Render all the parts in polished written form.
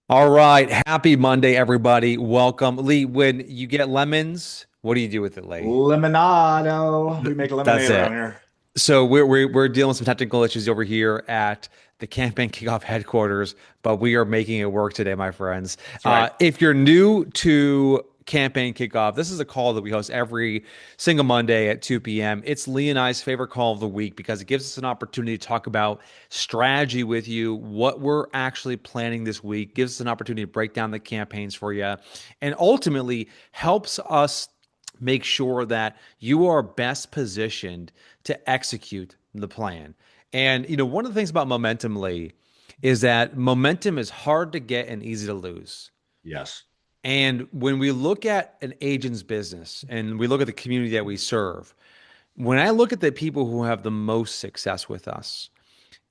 All right. Happy Monday, everybody. Welcome. Lee, when you get lemons, what do you do with it, Lee? Lemonado. We make That's lemonade around it. here. So we're dealing with some technical issues over here at the campaign kickoff headquarters, but we are making it work today, my friends. That's right. If you're new to campaign kickoff, this is a call that we host every single Monday at 2 p.m. It's Lee and I's favorite call of the week because it gives us an opportunity to talk about strategy with you, what we're actually planning this week, gives us an opportunity to break down the campaigns for you, and ultimately helps us make sure that you are best positioned to execute the plan. And one of the things about momentum, Lee, is that momentum is hard to get and easy to lose. Yes. And when we look at an agent's business and we look at the community that we serve, when I look at the people who have the most success with us,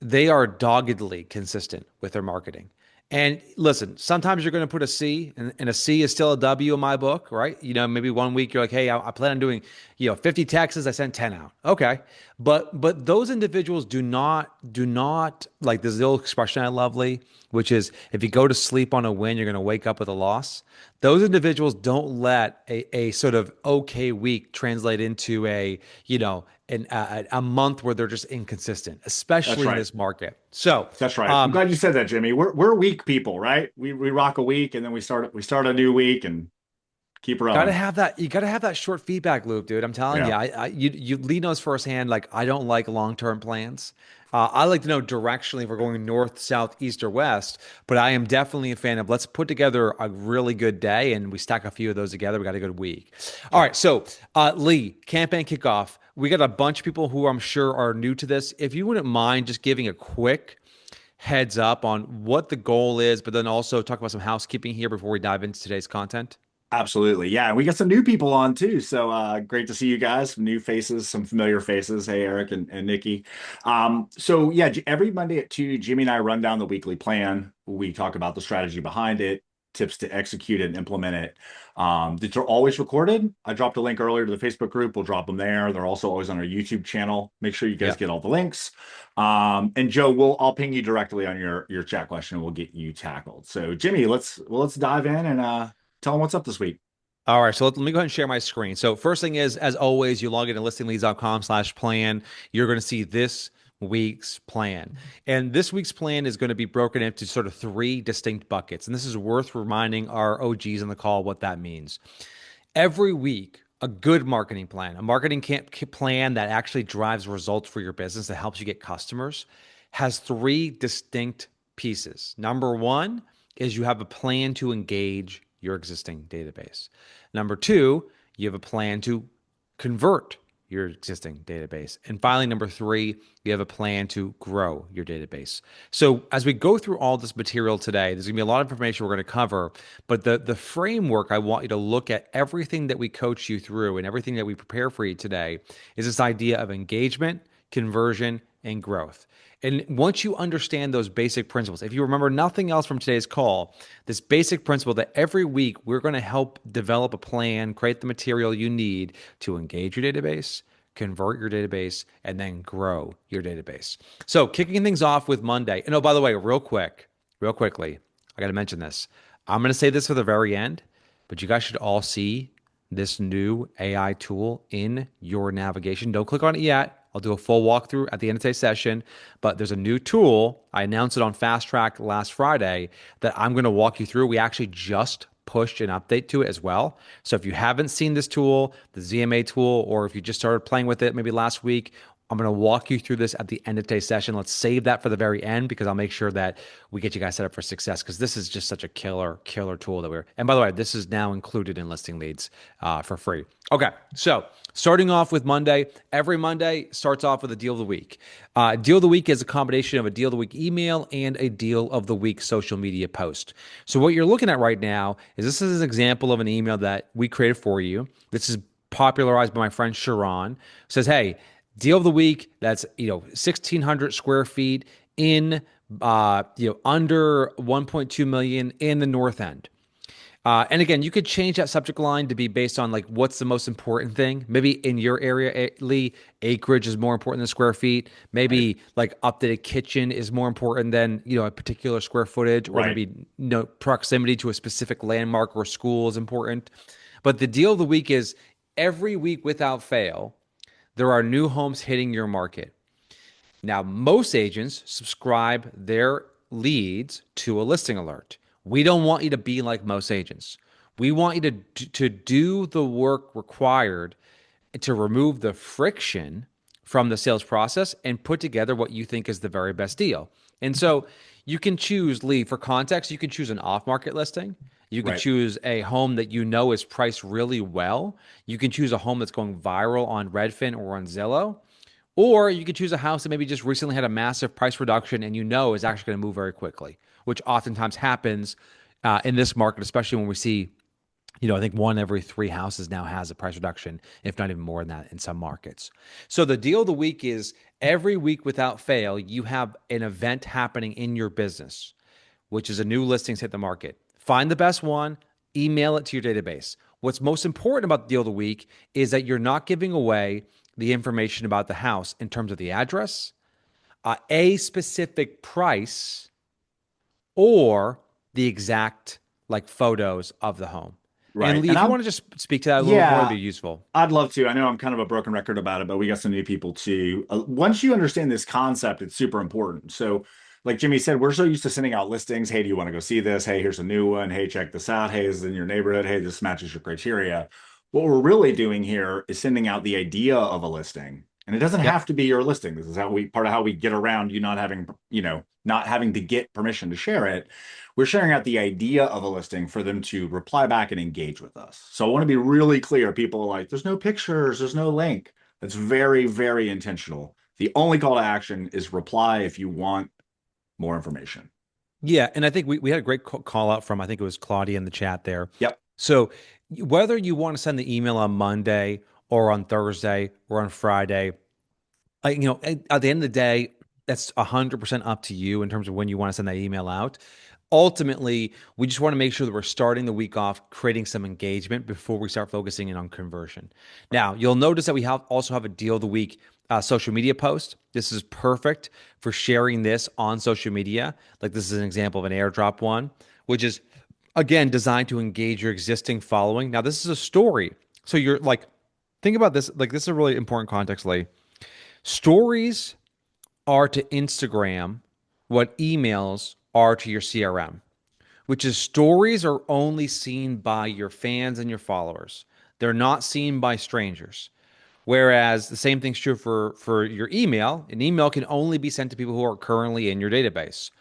they are doggedly consistent with their marketing. And listen, sometimes you're going to put a C, and a C is still a W in my book, right? Maybe one week you're like, hey, I plan on doing, 50 texts. I sent 10 out. Okay. But those individuals do not like this little expression I love, Lee, which is if you go to sleep on a win, you're going to wake up with a loss. Those individuals don't let a sort of okay week translate into a month where they're just inconsistent, That's especially in right. this market. So, That's right. I'm um, glad you said that, Jimmy. We're week people, right? We rock a week and then we start a new week and keep gotta rowing. have that. You gotta have that short feedback loop, dude. I'm telling you, Yeah. you lead knows firsthand. Like I don't like long term plans. I like to know directionally if we're going north, south, east, or west. But I am definitely a fan of let's put together a really good day and we stack a few of those together. We got a good week. That's All right. right, so Lee, campaign kickoff. We got a bunch of people who I'm sure are new to this. If you wouldn't mind just giving a quick heads up on what the goal is, but then also talk about some housekeeping here before we dive into today's content. Absolutely. Yeah. And we got some new people on too. So great to see you guys, some new faces, some familiar faces. Hey, Eric and Nikki. So yeah, every Monday at 2, Jimmy and I run down the weekly plan. We talk about the strategy behind it, tips to execute it and implement it. These are always recorded. I dropped a link earlier to the Facebook group. We'll drop them there. They're also always on our YouTube channel. Make sure you guys Yeah. get all the links. And Joe, I'll ping you directly on your chat question and we'll get you tackled. So Jimmy, let's dive in and tell them what's up this week. All right, so let me go ahead and share my screen. So first thing is, as always, you log into listingleads.com/plan. You're going to see this week's plan. And this week's plan is going to be broken into sort of three distinct buckets. And this is worth reminding our OGs on the call what that means. Every week, a good marketing plan, a marketing plan that actually drives results for your business, that helps you get customers, has three distinct pieces. Number one is you have a plan to engage your existing database. Number two, you have a plan to convert your existing database. And finally, number three, you have a plan to grow your database. So as we go through all this material today, there's gonna be a lot of information we're gonna cover, but the framework I want you to look at everything that we coach you through and everything that we prepare for you today is this idea of engagement, conversion, and growth. And once you understand those basic principles, if you remember nothing else from today's call, this basic principle that every week we're going to help develop a plan, create the material you need to engage your database, convert your database, and then grow your database. So, kicking things off with Monday. And oh, by the way, real quickly, I got to mention this. I'm going to say this for the very end, but you guys should all see this new AI tool in your navigation. Don't click on it yet. I'll do a full walkthrough at the end of today's session, but there's a new tool. I announced it on Fast Track last Friday that I'm going to walk you through. We actually just pushed an update to it as well. So if you haven't seen this tool, the ZMA tool, or if you just started playing with it maybe last week, I'm going to walk you through this at the end of today's session. Let's save that for the very end because I'll make sure that we get you guys set up for success because this is just such a killer tool that we're. And by the way, this is now included in listing leads for free. Okay, so starting off with Monday, every Monday starts off with a deal of the week. Deal of the week is a combination of a deal of the week email and a deal of the week social media post. So what you're looking at right now is this is an example of an email that we created for you. This is popularized by my friend Sharon. It says, hey, deal of the week. That's 1,600 square feet in under 1.2 million in the North End. And again, you could change that subject line to be based on like what's the most important thing. Maybe in your area, Lee, acreage is more important than square feet. Right. Maybe like updated kitchen is more important than a particular square footage, or Right. maybe proximity to a specific landmark or school is important. But the deal of the week is every week without fail, there are new homes hitting your market. Now, most agents subscribe their leads to a listing alert. We don't want you to be like most agents. We want you to do the work required to remove the friction from the sales process and put together what you think is the very best deal. And so you can choose, Lee, for context, you can choose an off market listing. You could Right. choose a home that you know is priced really well. You can choose a home that's going viral on Redfin or on Zillow. Or you could choose a house that maybe just recently had a massive price reduction and you know is actually going to move very quickly, which oftentimes happens in this market, especially when we see, I think one every three houses now has a price reduction, if not even more than that in some markets. So the deal of the week is every week without fail, you have an event happening in your business, which is a new listings hit the market. Find the best one, email it to your database. What's most important about the deal of the week is that you're not giving away the information about the house in terms of the address, a specific price, or the exact like photos of the home. And Right. Lee, And if you I'm, want to just speak to that a little bit more, it'd yeah, be useful. I'd love to. I know I'm kind of a broken record about it, but we got some new people too. Once you understand this concept, it's super important. So, like Jimmy said, we're so used to sending out listings. Hey, do you want to go see this? Hey, here's a new one. Hey, check this out. Hey, this is in your neighborhood. Hey, this matches your criteria. What we're really doing here is sending out the idea of a listing. And it doesn't Yep. have to be your listing. This is how we part of how we get around you not having, not having to get permission to share it. We're sharing out the idea of a listing for them to reply back and engage with us. So I want to be really clear. People are like, there's no pictures, there's no link. That's very, very intentional. The only call to action is reply if you want more information. Yeah. And I think we had a great call out from, I think it was Claudia in the chat there. Yep. So whether you want to send the email on Monday or on Thursday or on Friday, at the end of the day, that's 100% up to you in terms of when you want to send that email out. Ultimately, we just want to make sure that we're starting the week off creating some engagement before we start focusing in on conversion. Now, you'll notice that we also have a deal of the week social media post. This is perfect for sharing this on social media. Like this is an example of an airdrop one, which is again designed to engage your existing following. Now, this is a story. So you're like, think about this. Like this is a really important context, Lee. Stories are to Instagram what emails are to your CRM, which is stories are only seen by your fans and your followers. They're not seen by strangers. Whereas the same thing's true for your email. An email can only be sent to people who are currently in your database.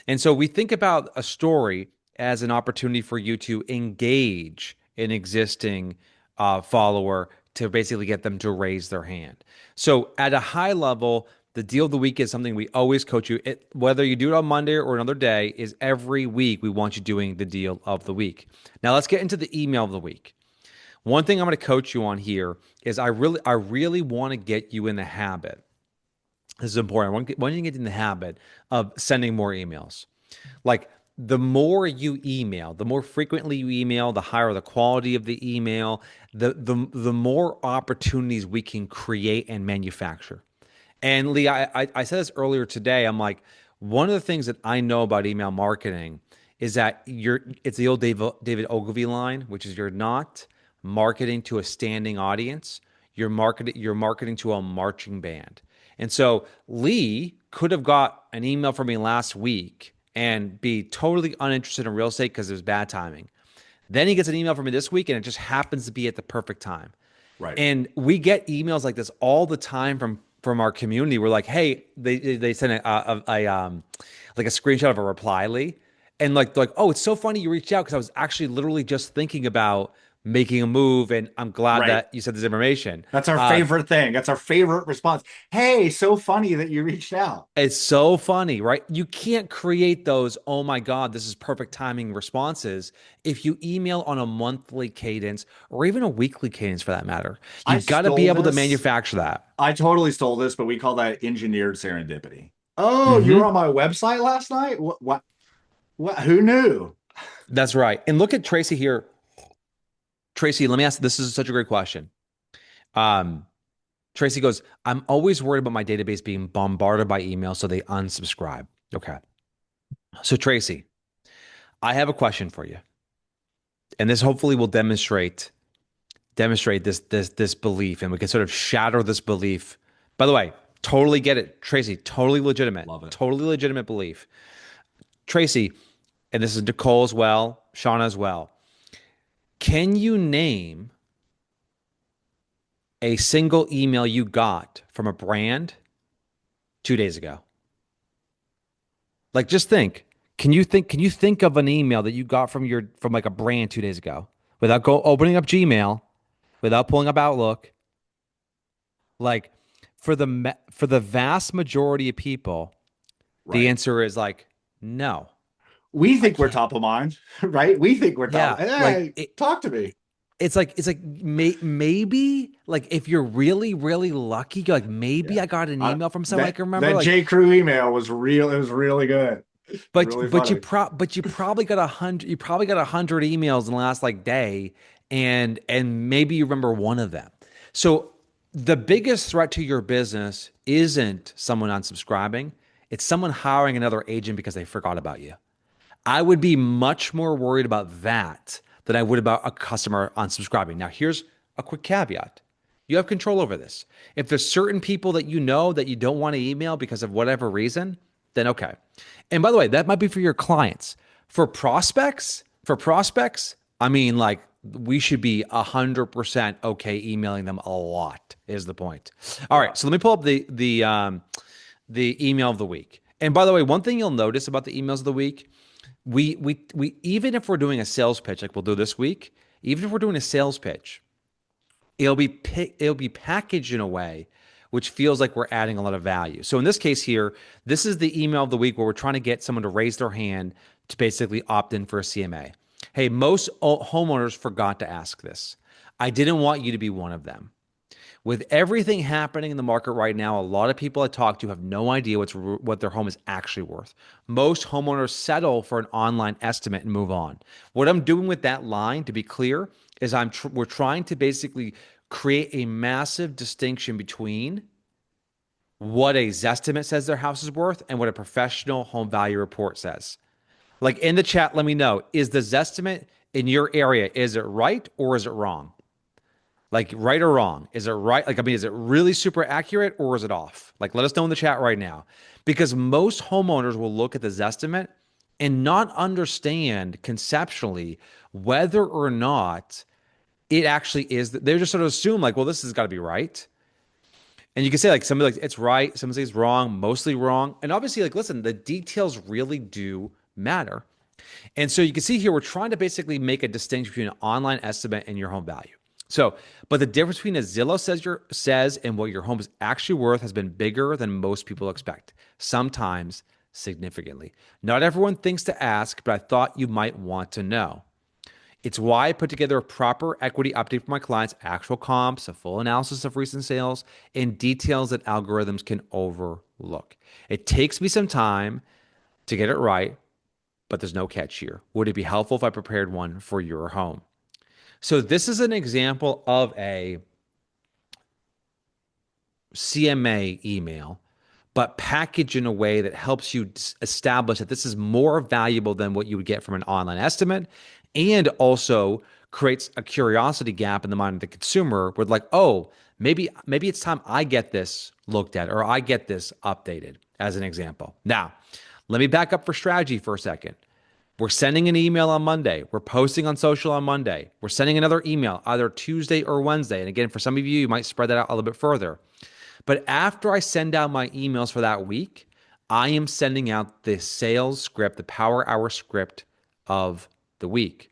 And so we think about a story as an opportunity for you to engage an existing follower to basically get them to raise their hand. So at a high level, the deal of the week is something we always coach you. Whether you do it on Monday or another day, is every week we want you doing the deal of the week. Now let's get into the email of the week. One thing I'm going to coach you on here is I really want to get you in the habit. This is important. I want you to get in the habit of sending more emails. Like the more you email, the more frequently you email, the higher the quality of the email, the more opportunities we can create and manufacture. And Lee, I said this earlier today. I'm like, one of the things that I know about email marketing is that it's the old David Ogilvy line, which is you're not marketing to a standing audience. You're marketing to a marching band. And so Lee could have got an email from me last week and be totally uninterested in real estate because it was bad timing. Then he gets an email from me this week and it just happens to be at the perfect time. Right. And we get emails like this all the time from our community. We're like, hey, they send a like a screenshot of a reply, Lee, and like, oh, it's so funny you reached out because I was actually literally just thinking about making a move, and I'm glad Right. that you said this information. That's our favorite thing. That's our favorite response. Hey, so funny that you reached out. It's so funny, right? You can't create those, oh my God, this is perfect timing responses if you email on a monthly cadence or even a weekly cadence for that matter. I You've got to be stole able to this. manufacture that. I totally stole this, but we call that engineered serendipity. Oh, you were Hmm. on my website last night? What? Who knew? That's right. And look at Tracy here. Tracy, let me ask, this is such a great question. Um, Tracy goes, I'm always worried about my database being bombarded by email, so they unsubscribe. Okay. So Tracy, I have a question for you. And this hopefully will demonstrate this belief, and we can sort of shatter this belief. By the way, totally get it, Tracy, Love it. totally legitimate belief. Tracy, and this is Nicole as well, Shauna as well. Can you name a single email you got from a brand 2 days ago? Like, just think. Can you think of an email that you got from like a brand 2 days ago without opening up Gmail, without pulling up Outlook? Like, for the vast majority of people, the Right. answer is like no. We I think we're can't. top of mind, right? We think we're top. Yeah, Hey, talk to me. it's like maybe like if you're really lucky, you're like maybe Yeah. I got an email from someone I That can remember. that Like, J. Crew email was real. It was really good. Really funny. but you probably got 100. You probably got 100 emails in the last like day, and maybe you remember one of them. So the biggest threat to your business isn't someone unsubscribing. It's someone hiring another agent because they forgot about you. I would be much more worried about that than I would about a customer unsubscribing. Now, here's a quick caveat. You have control over this. If there's certain people that you know that you don't want to email because of whatever reason, then okay. And by the way, that might be for your clients. For prospects, I mean, like we should be 100% okay emailing them a lot is the point. All Yeah. right, so let me pull up the email of the week. And by the way, one thing you'll notice about the emails of the week, we even if we're doing a sales pitch like we'll do this week, even if we're doing a sales pitch, it'll be packaged in a way which feels like we're adding a lot of value. So in this case here, this is the email of the week where we're trying to get someone to raise their hand to basically opt in for a CMA. Hey, most homeowners forgot to ask this. I didn't want you to be one of them. With everything happening in the market right now, a lot of people I talk to have no idea what their home is actually worth. Most homeowners settle for an online estimate and move on. What I'm doing with that line, to be clear, is we're trying to basically create a massive distinction between what a Zestimate says their house is worth and what a professional home value report says. Like in the chat, let me know, is the Zestimate in your area, is it right or is it wrong? Like right or wrong? Is it right? Like, I mean, is it really super accurate or is it off? Like, let us know in the chat right now. Because most homeowners will look at the Zestimate and not understand conceptually whether or not it actually is. They just sort of assume, like, well, this has got to be right. And you can say, like, somebody like it's right, somebody says wrong, mostly wrong. And obviously, like, listen, the details really do matter. And so you can see here, we're trying to basically make a distinction between an online estimate and your home value. So, but the difference between a Zillow says and what your home is actually worth has been bigger than most people expect, sometimes significantly. Not everyone thinks to ask, but I thought you might want to know. It's why I put together a proper equity update for my clients, actual comps, a full analysis of recent sales, and details that algorithms can overlook. It takes me some time to get it right, but there's no catch here. Would it be helpful if I prepared one for your home? So this is an example of a CMA email, but packaged in a way that helps you establish that this is more valuable than what you would get from an online estimate, and also creates a curiosity gap in the mind of the consumer with like, oh, maybe it's time I get this looked at or I get this updated as an example. Now, let me back up for strategy for a second. We're sending an email on Monday. We're posting on social on Monday. We're sending another email either Tuesday or Wednesday. And again, for some of you, you might spread that out a little bit further. But after I send out my emails for that week, I am sending out the sales script, the power hour script of the week.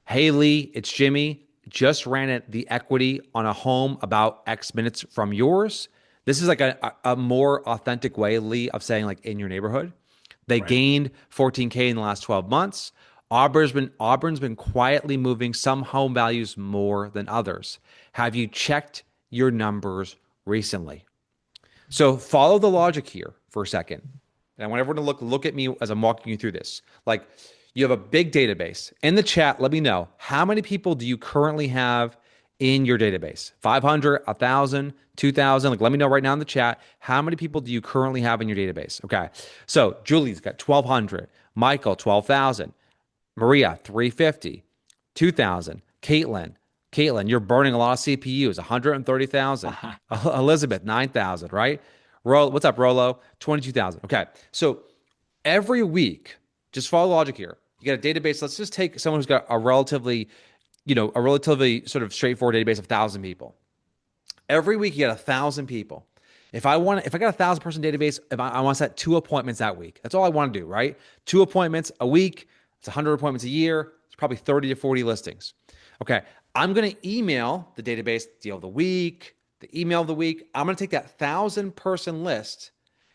Hey, Lee, it's Jimmy. Just ran at the equity on a home about X minutes from yours. This is like a more authentic way, Lee, of saying like in your neighborhood. They Right. gained 14K in the last 12 months. Auburn's been quietly moving some home values more than others. Have you checked your numbers recently? So follow the logic here for a second. And I want everyone to look at me as I'm walking you through this. Like You have a big database. In the chat, let me know, how many people do you currently have in your database? 500, 1,000, 2,000? Like, let me know right now in the chat, how many people do you currently have in your database? Okay. So Julie's got 1,200, Michael, 12,000, Maria, 350, 2,000, Caitlin, you're burning a lot of CPUs, 130,000. Elizabeth, 9,000, right? What's up, Rolo? 22,000. Okay. So every week, just follow the logic here. You got a database. Let's just take someone who's got a relatively sort of straightforward database of 1,000 people. Every week, you got 1,000 people. If I got 1,000 person database, if I want to set 2 appointments that week, that's all I want to do, right? 2 appointments a week. It's 100 appointments a year. It's probably 30 to 40 listings. Okay. I'm going to email the database deal of the week, the email of the week. I'm going to take that 1,000 person list,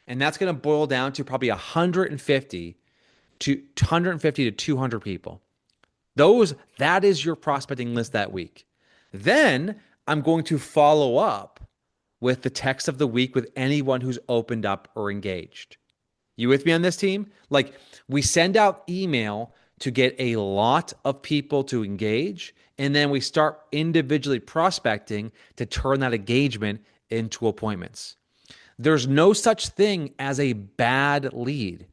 and that's going to boil down to probably 150 to 200 people. That is your prospecting list that week. Then I'm going to follow up with the text of the week with anyone who's opened up or engaged. You with me on this, team? Like, we send out email to get a lot of people to engage, and then we start individually prospecting to turn that engagement into appointments. There's no such thing as a bad lead.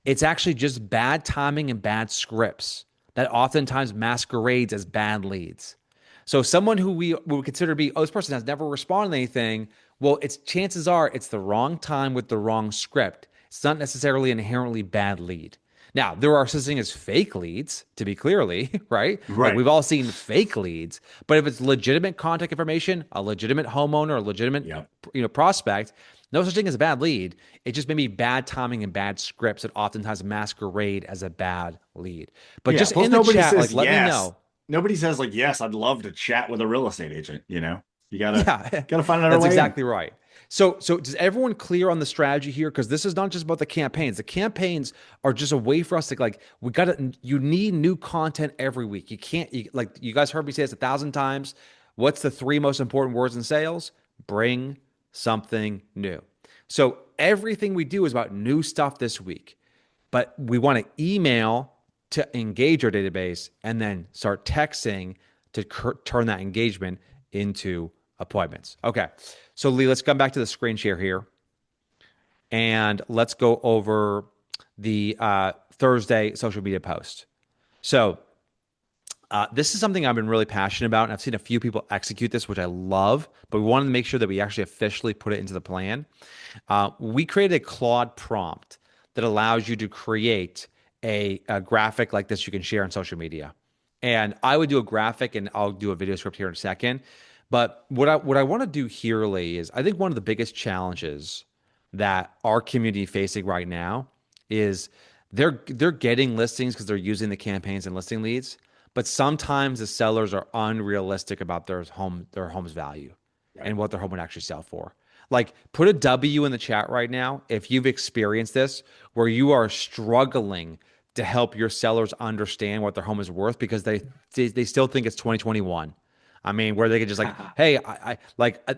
It's actually just bad timing and bad scripts that oftentimes masquerades as bad leads. So someone who we would consider to be, oh, this person has never responded to anything. Well, chances are it's the wrong time with the wrong script. It's not necessarily an inherently bad lead. Now, there are such things as fake leads, to be clearly, right? Like, Right. we've all seen fake leads, but if it's legitimate contact information, a legitimate homeowner, a legitimate, Yep. prospect, no such thing as a bad lead. It just may be bad timing and bad scripts that oftentimes masquerade as a bad lead. But Yeah. just Plus, in the nobody chat, like, says let me yes. know. Nobody says like, yes, I'd love to chat with a real estate agent. You Yeah, gotta find another that's way in. exactly right. So does everyone clear on the strategy here? Because this is not just about the campaigns. The campaigns are just a way for us to, like, you need new content every week. You can't, like, you guys heard me say this 1,000 times. What's the three most important words in sales? Bring something new. So everything we do is about new stuff this week, but we want to email to engage our database and then start texting to turn that engagement into appointments. Okay. So Lee, let's come back to the screen share here and let's go over the Thursday social media post. So this is something I've been really passionate about, and I've seen a few people execute this, which I love, but we wanted to make sure that we actually officially put it into the plan. We created a Claude prompt that allows you to create a graphic like this you can share on social media. And I would do a graphic, and I'll do a video script here in a second. But what I want to do here, Lee, is I think one of the biggest challenges that our community facing right now is they're getting listings because they're using the campaigns and listing leads, but sometimes the sellers are unrealistic about their home's value Right. and what their home would actually sell for. Like, put a W in the chat right now if you've experienced this, where you are struggling to help your sellers understand what their home is worth because they still think it's 2021. I mean, where they could just, like, hey,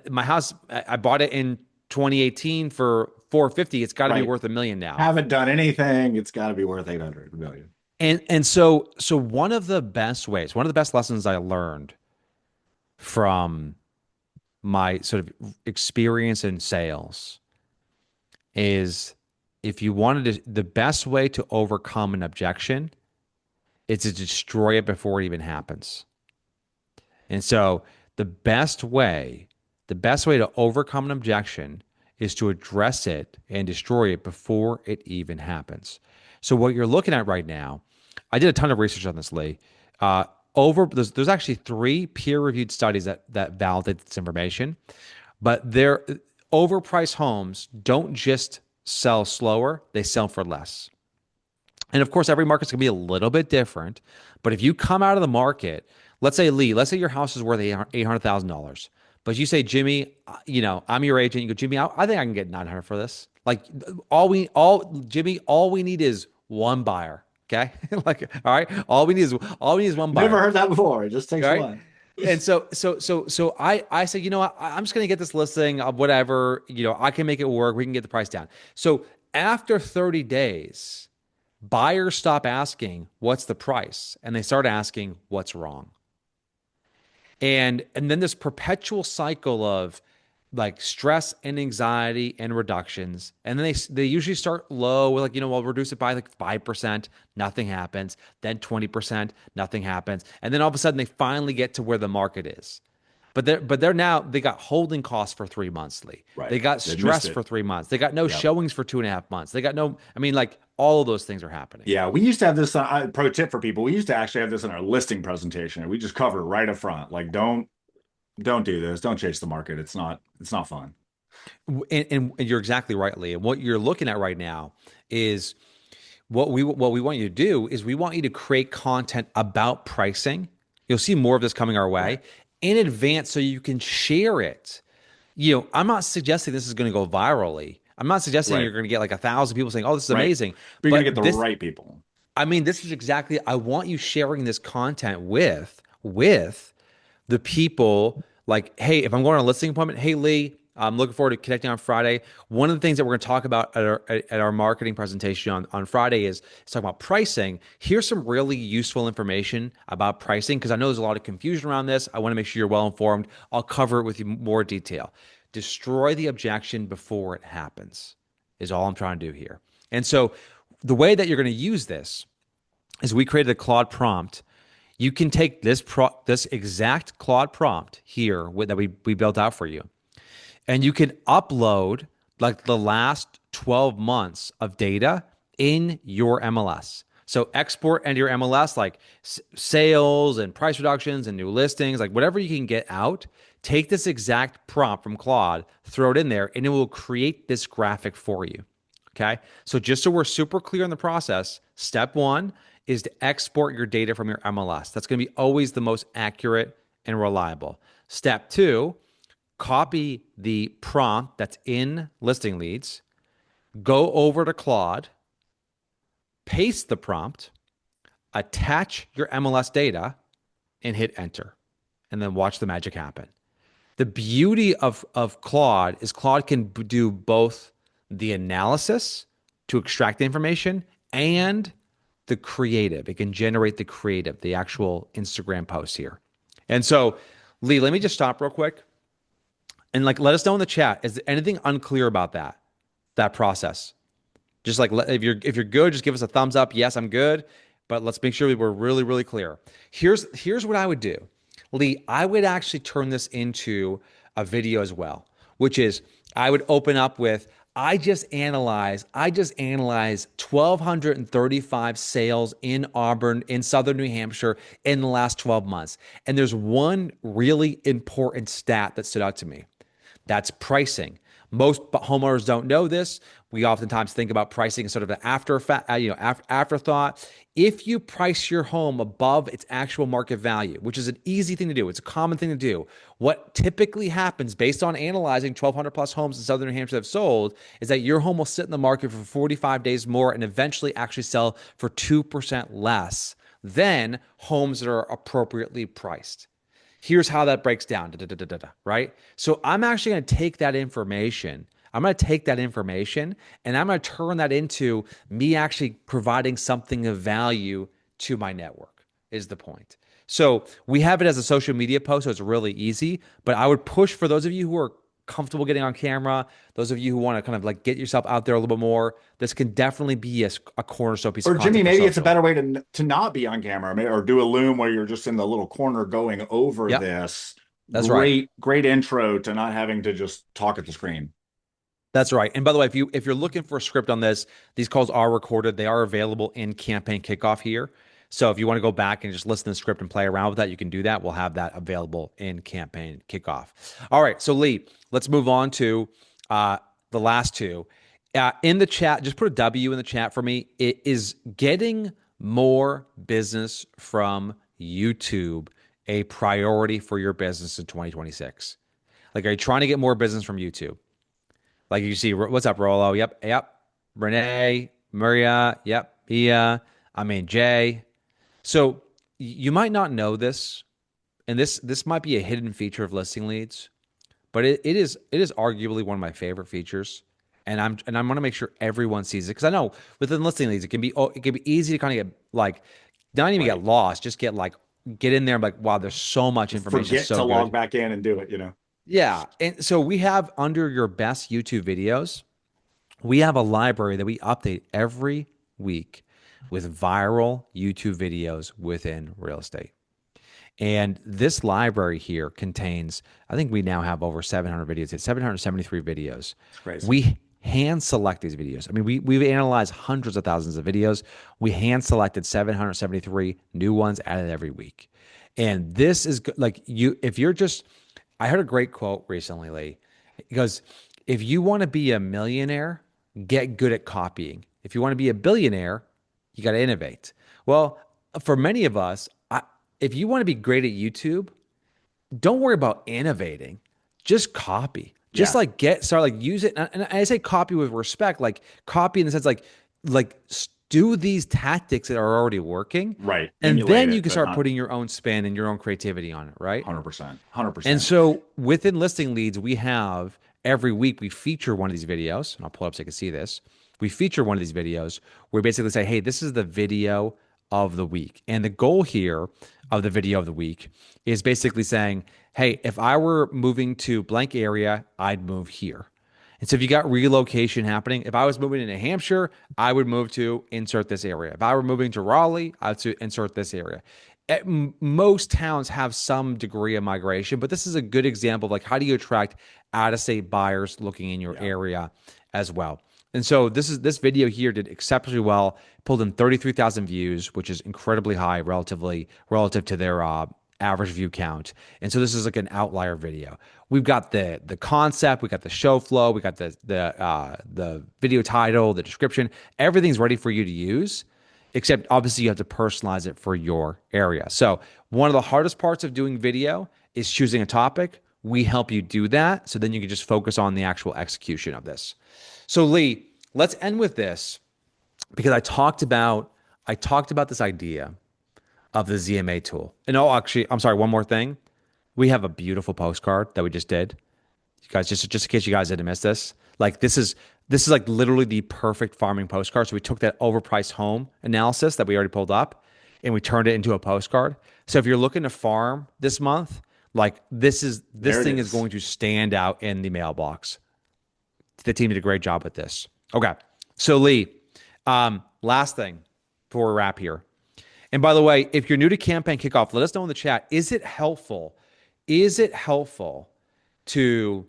my house, I bought it in 2018 for 450. It's got to be Right. worth $1 million now. Haven't done anything. It's got to be worth 800 million. And so one of the best ways, one of the best lessons I learned from my sort of experience in sales is, if you wanted to, the best way to overcome an objection is to destroy it before it even happens. And so the best way to overcome an objection is to address it and destroy it before it even happens. So what you're looking at right now, I did a ton of research on this, Lee. There's actually 3 peer-reviewed studies that validate this information, but overpriced homes don't just sell slower, they sell for less. And of course, every market's gonna be a little bit different. But if you come out of the market, let's say, Lee, let's say your house is worth $800,000, but you say, Jimmy, I'm your agent. You go, Jimmy, I think I can get 900 for this. Like, Jimmy, all we need is one buyer. Okay, like, all right, all we need is one Never buyer. heard that before. It just All takes right. one. And so I say, I'm just gonna get this listing of whatever, I can make it work. We can get the price down. So after 30 days, buyers stop asking, what's the price? And they start asking, what's wrong? And then this perpetual cycle of like stress and anxiety and reductions. And then they usually start low with like, we'll reduce it by like 5%, nothing happens. Then 20%, nothing happens. And then all of a sudden they finally get to where the market is. But they're now they got holding costs for 3 months, Lee. They Right. got They missed stress it. for 3 months. They got no Yep. showings for 2.5 months. They got no, I mean, like all of those things are happening. Yeah, we used to have this pro tip for people. We used to actually have this in our listing presentation. We just cover it right up front. Like, don't do this. Don't chase the market. It's not fun. And you're exactly right, Lee. And what you're looking at right now is what we want you to do is we want you to create content about pricing. You'll see more of this coming our way Right. in advance so you can share it. I'm not suggesting this is going to go virally. I'm not suggesting you're Right. going to get like 1,000 people saying, "Oh, this is Right. amazing." But you're gonna get But the this, right people. I mean, this is exactly. I want you sharing this content with the people like, hey, if I'm going on a listing appointment, hey Lee, I'm looking forward to connecting on Friday. One of the things that we're going to talk about at our marketing presentation on Friday is talking about pricing. Here's some really useful information about pricing because I know there's a lot of confusion around this. I want to make sure you're well informed. I'll cover it with you more detail. Destroy the objection before it happens is all I'm trying to do here. And so the way that you're going to use this is we created a Claude prompt. You can take this exact Claude prompt here that we built out for you, and you can upload like the last 12 months of data in your MLS. So export into your MLS like sales and price reductions and new listings, like whatever you can get out. Take this exact prompt from Claude, throw it in there, and it will create this graphic for you. Okay. So just so we're super clear in the process, step one is to export your data from your MLS. That's going to be always the most accurate and reliable. Step two, copy the prompt that's in listing leads, go over to Claude, paste the prompt, attach your MLS data, and hit enter. And then watch the magic happen. The beauty of Claude is Claude can do both the analysis to extract the information and the creative. It can generate the creative, the actual Instagram post here. And so, Lee, let me just stop real quick and like let us know in the chat. Is there anything unclear about that process? Just like if you're good, just give us a thumbs up. Yes, I'm good. But let's make sure we're really, really clear. Here's what I would do. Lee, I would actually turn this into a video as well, which is I would open up with I just analyzed 1,235 sales in Auburn, in Southern New Hampshire in the last 12 months. And there's one really important stat that stood out to me. That's pricing. Most homeowners don't know this. We oftentimes think about pricing as sort of an afterthought. If you price your home above its actual market value, which is an easy thing to do, it's a common thing to do. What typically happens based on analyzing 1,200 plus homes in Southern New Hampshire that have sold is that your home will sit in the market for 45 days more and eventually actually sell for 2% less than homes that are appropriately priced. Here's how that breaks down, right? So I'm actually going to take that information. I'm going to take that information and I'm going to turn that into me actually providing something of value to my network, is the point. So we have it as a social media post, so it's really easy. But I would push for those of you who are comfortable getting on camera, those of you who want to kind of like get yourself out there a little bit more, this can definitely be a cornerstone piece of Or Jimmy, content for maybe it's a social. better way to not be on camera, or do a loom where you're just in the little corner going over Yep, this. that's right. Great intro to not having to just talk at the screen. That's right. And by the way, if you're looking for a script on this, these calls are recorded. They are available in Campaign Kickoff here. So if you want to go back and just listen to the script and play around with that, you can do that. We'll have that available in Campaign Kickoff. All right. So Lee, let's move on to the last two. In the chat, just put a W in the chat for me. It is getting more business from YouTube a priority for your business in 2026? Like, are you trying to get more business from YouTube? Like you see, what's up, Rolo? Yep, yep. Renee, Maria, yep, Ia. I mean, Jay. So you might not know this, and this might be a hidden feature of listing leads, but it is arguably one of my favorite features. and I'm going to make sure everyone sees it because I know within listing leads it can be easy to kind of get like not even get Right. lost, just get in there and like wow, there's so much information, Forget so to log good. back in and do it, you know? Yeah, and so we have under your best YouTube videos, we have a library that we update every week with viral YouTube videos within real estate. And this library here contains, I think we now have over 700 videos. It's 773 videos. It's crazy. We hand select these videos. I mean, we've analyzed hundreds of thousands of videos. We hand selected 773 new ones added every week. And this is like if you're just, I heard a great quote recently, Lee. It goes, if you want to be a millionaire, get good at copying. If you want to be a billionaire, you got to innovate. Well, for many of us, if you want to be great at YouTube, don't worry about innovating. Just copy. Just Yeah. like start like use it. And I say copy with respect, like copy in the sense like do these tactics that are already working, Right. and Emulate then you it, can but start not putting your own spin and your own creativity on it, right? 100%. And 100%. so within listing leads, we have every week we feature one of these videos, and I'll pull up so you can see this. We feature one of these videos where we basically say, hey, this is the video of the week. And the goal here of the video of the week is basically saying, hey, if I were moving to blank area, I'd move here. And so if you got relocation happening, if I was moving to New Hampshire, I would move to insert this area. If I were moving to Raleigh, I would to insert this area. Most towns have some degree of migration, but this is a good example of like how do you attract out-of-state buyers looking in your Yeah. area as well. And so this video here did exceptionally well, pulled in 33,000 views, which is incredibly high relative to their average view count. And so this is like an outlier video. We've got the concept, we got the show flow, we got the video title, the description. Everything's ready for you to use, except obviously you have to personalize it for your area. So one of the hardest parts of doing video is choosing a topic. We help you do that, so then you can just focus on the actual execution of this. So Lee, let's end with this because I talked about this idea of the ZMA tool. And oh, actually, I'm sorry, one more thing. We have a beautiful postcard that we just did. You guys, just in case you guys didn't miss this, like this is like literally the perfect farming postcard. So we took that overpriced home analysis that we already pulled up and we turned it into a postcard. So if you're looking to farm this month, like this There it thing is is. going to stand out in the mailbox. The team did a great job with this. Okay. So Lee, last thing before we wrap here. And by the way, if you're new to Campaign Kickoff, let us know in the chat. Is it helpful? Is it helpful to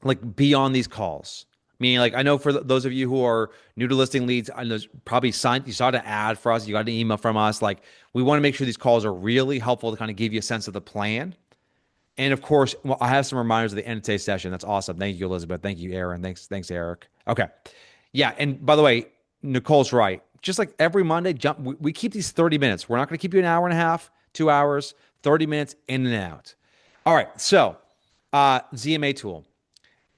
like be on these calls? Meaning, like I know for those of you who are new to listing leads, I know probably you saw the ad for us, you got an email from us. Like we want to make sure these calls are really helpful to kind of give you a sense of the plan. And of course, well, I have some reminders at the end of today's session. That's awesome. Thank you, Elizabeth. Thank you, Aaron. Thanks, Eric. Okay. Yeah. And by the way, Nicole's right. Just like every Monday, we keep these 30 minutes. We're not going to keep you an hour and a half, 2 hours, 30 minutes in and out. All right. So, ZMA tool.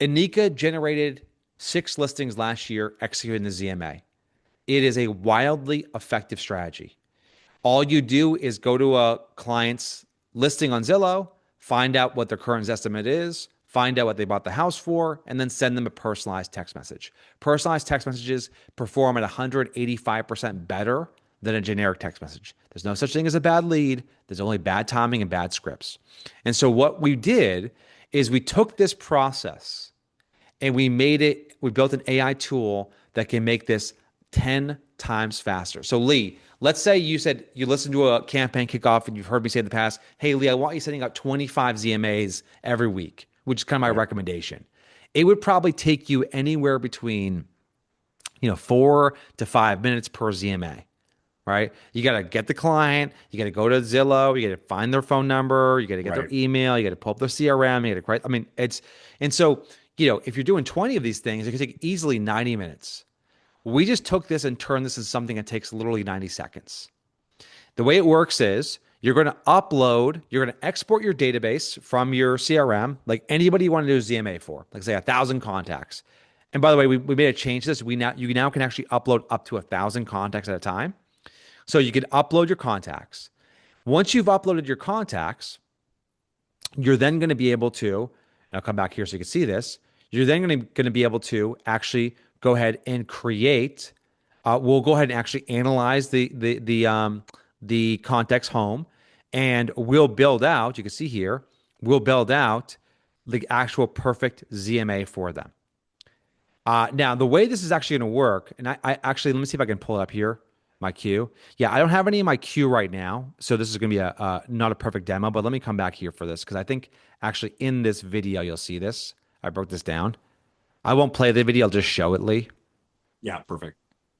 Anika generated 6 listings last year executing the ZMA. It is a wildly effective strategy. All you do is go to a client's listing on Zillow, find out what their current estimate is, find out what they bought the house for, and then send them a personalized text message. Personalized text messages perform at 185% better than a generic text message. There's no such thing as a bad lead. There's only bad timing and bad scripts. And so what we did is we took this process and we built an AI tool that can make this 10 times faster. So Lee, let's say you said you listened to a campaign kickoff and you've heard me say in the past, hey Lee, I want you sending out 25 ZMAs every week, which is kind of my recommendation. It would probably take you anywhere between 4 to 5 minutes per ZMA. Right? You got to get the client, you got to go to Zillow, you got to find their phone number, you got to get their Right. email, you got to pull up their CRM, you got to create. I mean, and so, if you're doing 20 of these things, it can take easily 90 minutes. We just took this and turned this into something that takes literally 90 seconds. The way it works is you're going to export your database from your CRM, like anybody you want to do a ZMA for, like say 1,000 contacts. And by the way, we made a change to this. You now can actually upload up to 1,000 contacts at a time. So you could upload your contacts. Once you've uploaded your contacts, you're then going to be able to, and I'll come back here so you can see this, You're then going to be able to actually go ahead and create. We'll go ahead and actually analyze the context home, and we'll build out. You can see here, we'll build out the actual perfect ZMA for them. Now, the way this is actually going to work, and I actually, let me see if I can pull it up here, my queue. Yeah, I don't have any in my queue right now, so this is going to be not a perfect demo, but let me come back here for this because I think actually in this video you'll see this. I broke this down. I won't play the video, I'll just show it, Lee. Yeah, perfect.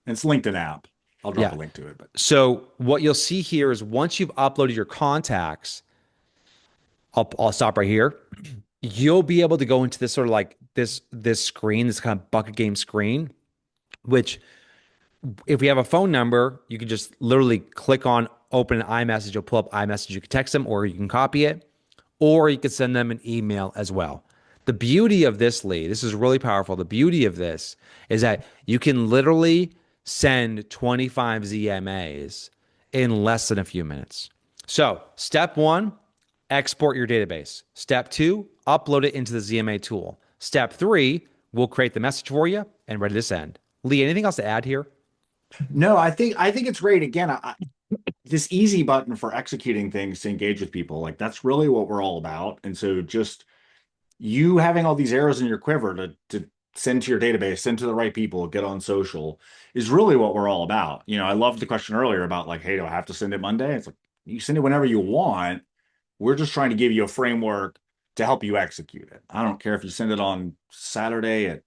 And it's linked in app. I'll drop Yeah. a link to it, but So what you'll see here is once you've uploaded your contacts, I'll stop right here. You'll be able to go into this sort of like this screen, this kind of bucket game screen, which if we have a phone number, you can just literally click on open an iMessage. You'll pull up iMessage. You can text them or you can copy it, or you can send them an email as well. The beauty of this, Lee, this is really powerful. The beauty of this is that you can literally send 25 ZMAs in less than a few minutes. So, step one, export your database. Step two, upload it into the ZMA tool. Step three, we'll create the message for you and ready to send. Lee, anything else to add here? no, I think it's great. Again, this easy button for executing things to engage with people, like that's really what we're all about. And so just you having all these arrows in your quiver to send to your database, send to the right people, get on social is really what we're all about. I loved the question earlier about like, hey, do I have to send it Monday? It's like you send it whenever you want. We're just trying to give you a framework to help you execute it. I don't care if you send it on Saturday at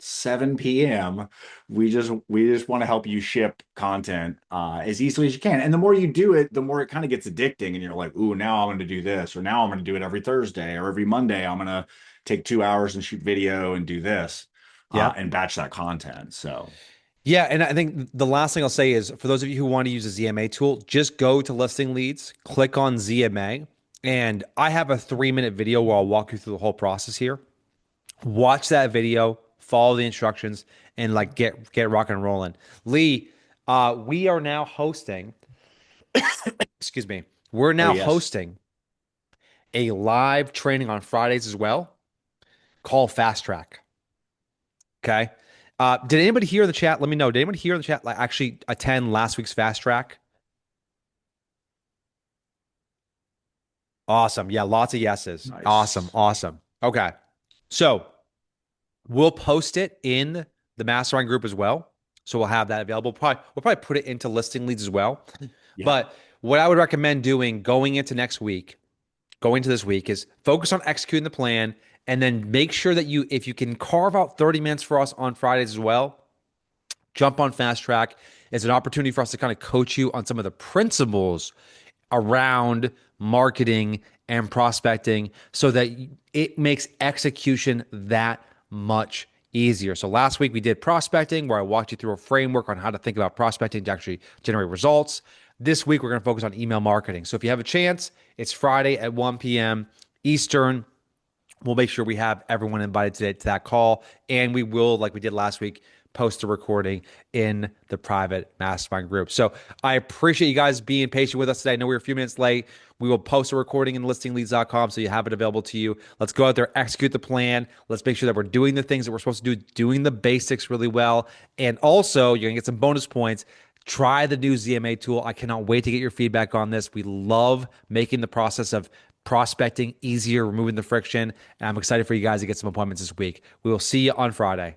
7 p.m. We just want to help you ship content as easily as you can. And the more you do it, the more it kind of gets addicting. And you're like, ooh, now I'm going to do this, or now I'm going to do it every Thursday or every Monday. I'm going to take 2 hours and shoot video and do this Yeah. and batch that content. So Yeah, and I think the last thing I'll say is for those of you who want to use a ZMA tool, just go to listing leads, click on ZMA, and I have a 3-minute video where I'll walk you through the whole process here. Watch that video, follow the instructions, and like get rock and rolling. Lee, we are now hosting, excuse me, we're oh now yes. hosting a live training on Fridays as well called Fast Track. Okay. Did anybody hear in the chat? Let me know. Did anybody hear in the chat like actually attend last week's Fast Track? Awesome. Yeah, lots of yeses. Awesome. Nice. Awesome. Okay. So we'll post it in the mastermind group as well. So we'll have that available. We'll probably put it into listing leads as well. Yeah. But what I would recommend doing going into this week is focus on executing the plan and then make sure that if you can carve out 30 minutes for us on Fridays as well, jump on Fast Track. It's an opportunity for us to kind of coach you on some of the principles around marketing and prospecting so that it makes execution that much easier. So last week we did prospecting where I walked you through a framework on how to think about prospecting to actually generate results. This week we're going to focus on email marketing. So if you have a chance, it's Friday at 1 p.m. Eastern. We'll make sure we have everyone invited today to that call. And we will, like we did last week, post a recording in the private mastermind group. So I appreciate you guys being patient with us today. I know we were a few minutes late. We will post a recording in listingleads.com so you have it available to you. Let's go out there, execute the plan. Let's make sure that we're doing the things that we're supposed to do, doing the basics really well. And also, you're going to get some bonus points. Try the new ZMA tool. I cannot wait to get your feedback on this. We love making the process of prospecting easier, removing the friction. And I'm excited for you guys to get some appointments this week. We will see you on Friday.